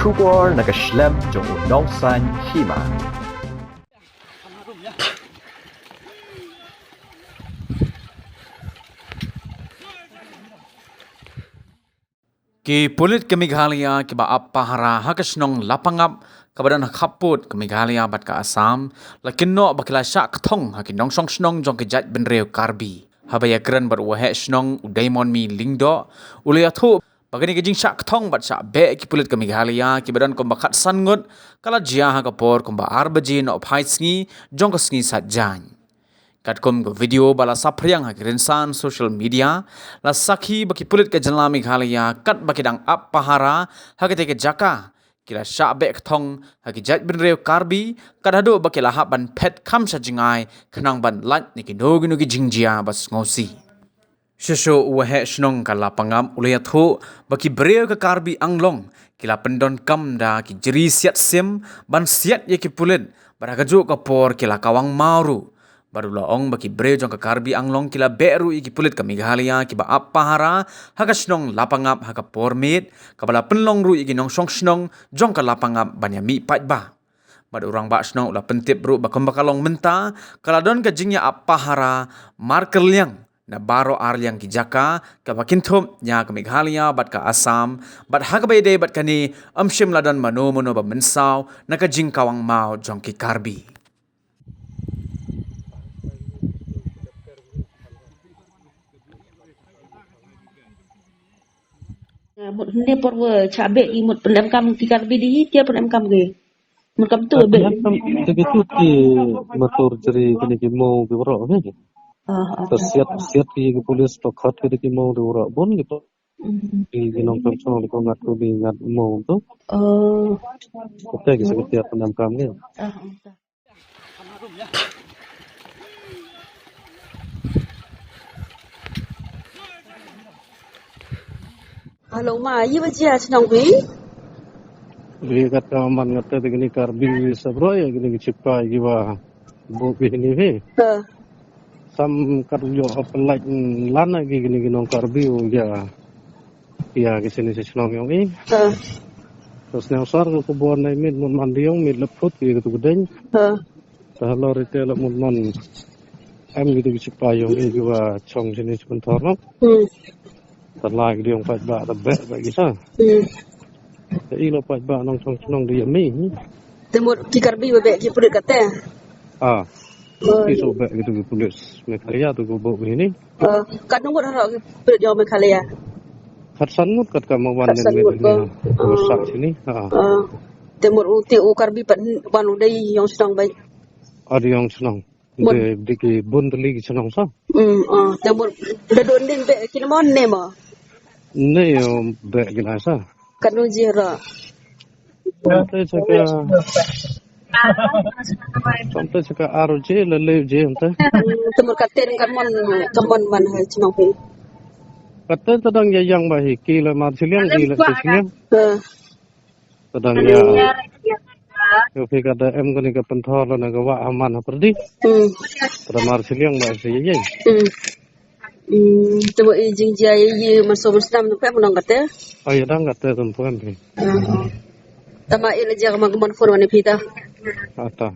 Kubor nakaslem jong unongsan hima. Ki pulit ke Meghalaya ki ba apahara hakasnong lapangap kabadan khaput ke Meghalaya bat ka Assam lakin no bakila syak thong hakin nong song snong jong ke jat benreu karbi habaya kran bar wahe snong udaimon mi lingdo ulya thu bagani ke jing syak thong bat syak be ki pulit ke Meghalaya ki badan kom bakat sangut kala jia ha kapor kom ba arbaji no phai sngi jong ka sngi sat jan Katkom video bala sapriang hak rinsan social media la sakhi baki pulit ke janla Meghalaya kat baki dang ap pahara hakite ke jaka kila syak bek thong haki jat benreu karbi kadado baki lahap ban pet kham sajingai khnang ban lat niki nogi jingjia bas ngosi Shesho wahe snong kala pangam ulaya thu baki breu ke karbi anglong kila pendon kam da ki jeri siat sim ban siat ye ki pulit baragaju kapor kila kawang mauru baru laong baki breu jong ke karbi anglong kila beru iki pulit ke Meghalaya ki ba apahara hakasnong lapangap haka pormit kabala penlong ru iki nong song snong jong ke lapangap banyami pat ba bad urang ba snong ula pentip ru bakom bakalong menta kaladon ke jingnya apahara marker liang na baro arliang ki jaka ka bakinthum nya ke Meghalaya bat ka Assam bat hakabayde bat kani amshim ladan mano ba mensau na ka jing kawang mau jong ki karbi một hôm por vừa chả bệ một phần cam thì cam đi tiếp phần cam ghê một cam tuổi bệ Tapi tu ki motor jeri kini ki mau ki orang ni. Siap ki polis tokat kini ki mau di orang pun gitu. Di nong pencong di kongat tu di ngat mau tu. Oke kisah setiap penam kami. Halo ma, iya baca senang gue. Dia kata aman kata kini karbi sabro ya kini cipai giwa buku ini he. Sam karjo apply lana gini nong karbi ya kesini senang yang ini. Terus nyasar ke kebun naik mid mun mandiong mid leput gitu gedeng. Kalau retail mun man am gitu cipai yang ini giwa cong sini sebentar no. Terlagi dia empat bak lebih bagi sah. Jadi lo empat bak nong nong dia mi. Temur kikarbi bebek kipulit kata. Kisah bak gitu polis Meghalaya tu gubuk ini. Kadang buat harap kipulit jauh Meghalaya. Kat sangut kat kamawan yang ini. Rusak sini. Temur TU karbi pan udai yang senang baik. Ada yang senang. Di bun teli senang sah. Temur dah dondin bek kinamon nema. Ni yang bak gila sah. Kadang jira. Sampai cakap RJ lele je entah. Temur katen kamon man hai senang baik. Kata tadang yang bahi kila marsiliang kila sisinya. Tadang ya. Yo kata em kani ka penthor la naga wa aman perdi. Tadang marsiliang bahasa ye. Coba izin jaya masuk Islam tu kan menang kata. Ay dang kata tempuan ni. Tama ila jaga magmon phone wani pita. Ata.